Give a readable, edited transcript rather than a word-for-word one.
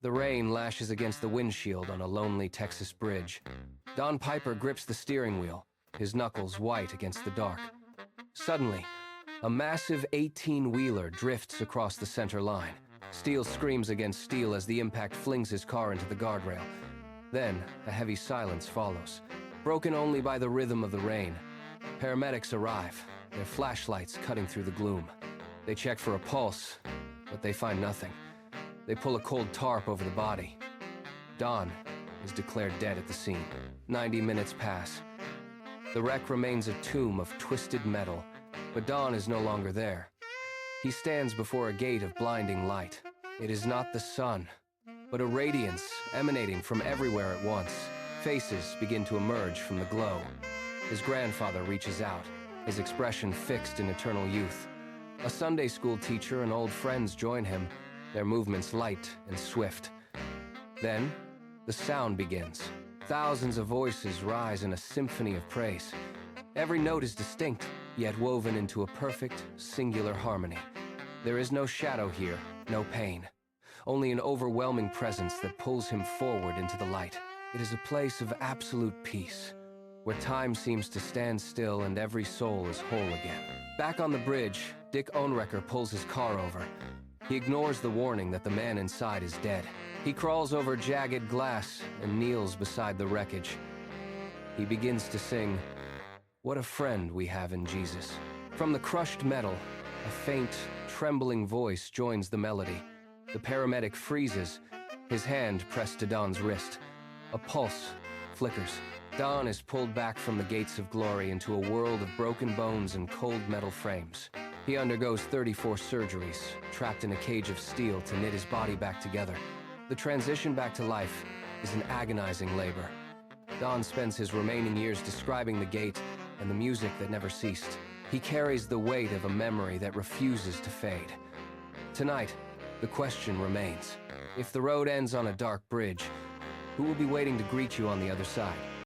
The rain lashes against the windshield on a lonely Texas bridge. Don Piper grips the steering wheel, his knuckles white against the dark. Suddenly, a massive 18-wheeler drifts across the center line. Steel screams against steel as the impact flings his car into the guardrail. Then, a heavy silence follows, broken only by the rhythm of the rain. Paramedics arrive, their flashlights cutting through the gloom. They check for a pulse, but they find nothing. They pull a cold tarp over the body. Don is declared dead at the scene. 90 minutes pass. The wreck remains a tomb of twisted metal, but Don is no longer there. He stands before a gate of blinding light. It is not the sun, but a radiance emanating from everywhere at once. Faces begin to emerge from the glow. His grandfather reaches out, his expression fixed in eternal youth. A Sunday school teacher and old friends join him, their movements light and swift. Then, the sound begins. Thousands of voices rise in a symphony of praise. Every note is distinct, yet woven into a perfect, singular harmony. There is no shadow here, no pain. Only an overwhelming presence that pulls him forward into the light. It is a place of absolute peace, where time seems to stand still and every soul is whole again. Back on the bridge, Dick Ohnrecker pulls his car over. He ignores the warning that the man inside is dead. He crawls over jagged glass and kneels beside the wreckage. He begins to sing, "What a friend we have in Jesus." From the crushed metal, a faint, trembling voice joins the melody. The paramedic freezes, his hand pressed to Don's wrist. A pulse flickers. Don is pulled back from the gates of glory into a world of broken bones and cold metal frames. He undergoes 34 surgeries, trapped in a cage of steel to knit his body back together. The transition back to life is an agonizing labor. Don spends his remaining years describing the gate and the music that never ceased. He carries the weight of a memory that refuses to fade. Tonight, the question remains. If the road ends on a dark bridge, who will be waiting to greet you on the other side?